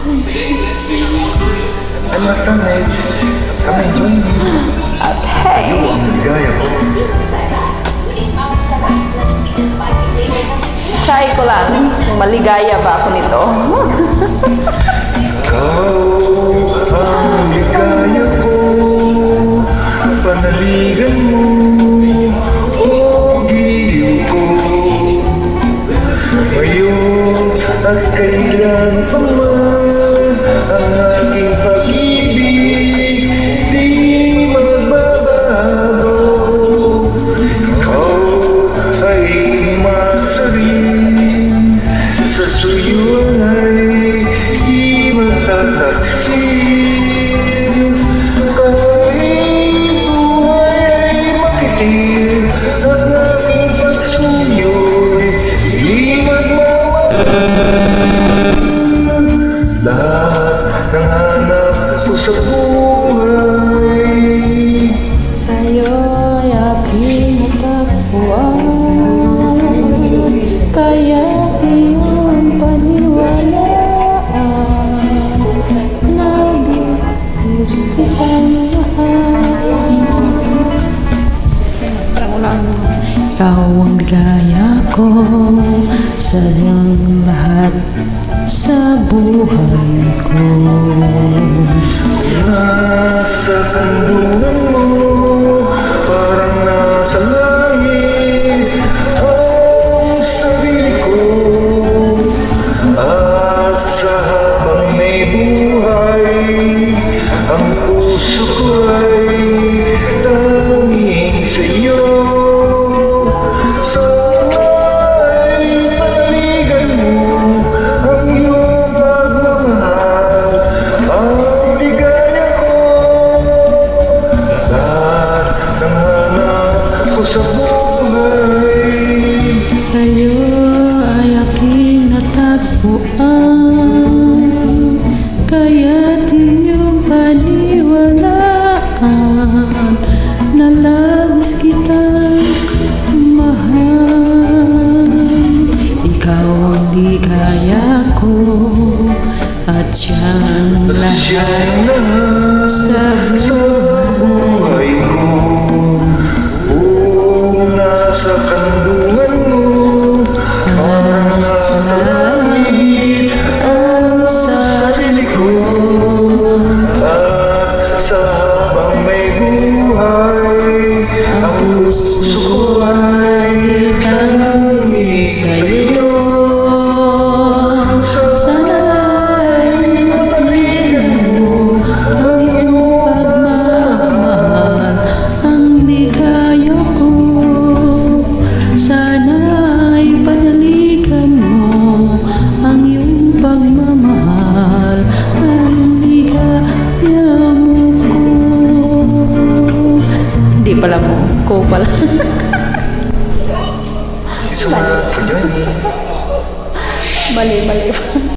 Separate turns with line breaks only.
I must admit, I'm enjoying you.
Okay.
Ang ligaya ko.
Try ko lang kung maligaya ba ako nito.
Ikaw ang ligaya ko. Panaligan mo, o giliw ko. Ngayon at kailan pa man ang aking pag-ibig di magbabago. Ikaw ay masarin, sa suyuan ay di matataksin. Kahit buhay ay makitim at aking pagsuyo'y di lahat ng hanap ko sa buhay.
Sa'yo'y aking natagpuan, kaya di yung paniwalaan. Nabis kitang mahal. Ikaw ang ligaya ko sa lahat sa buhay ko.
Nasa kandungan mo, parang nasa langit ang sarili ko. At sa habang may buhay, ang puso ko ay tanging sa iyo. Sana'y panaligan mo ang iyong pagmamahal, ang ligaya ko. Lahat ng hanap ko sa buhay.
Sa'yo ay aking natagpuan, kaya di yung paniwalaan na labis kitang mahal. Ikaw ang ligaya ko at siyang
Siyang
lahat
lahat
sa
sa buhay ko. Nasa kandungan mo, parang nasa langit ang sarili ko. At sa habang may buhay, ang puso ko ay tanging sa iyo.
Sana'y mapaligan mo ang iyong pagmamahal, ang ligaya ko. Sana'y panaligan mo ang iyong pagmamahal, ang ligaya mo ko. Hindi pala mo, ko pala.
Salamat for joining.
Mali.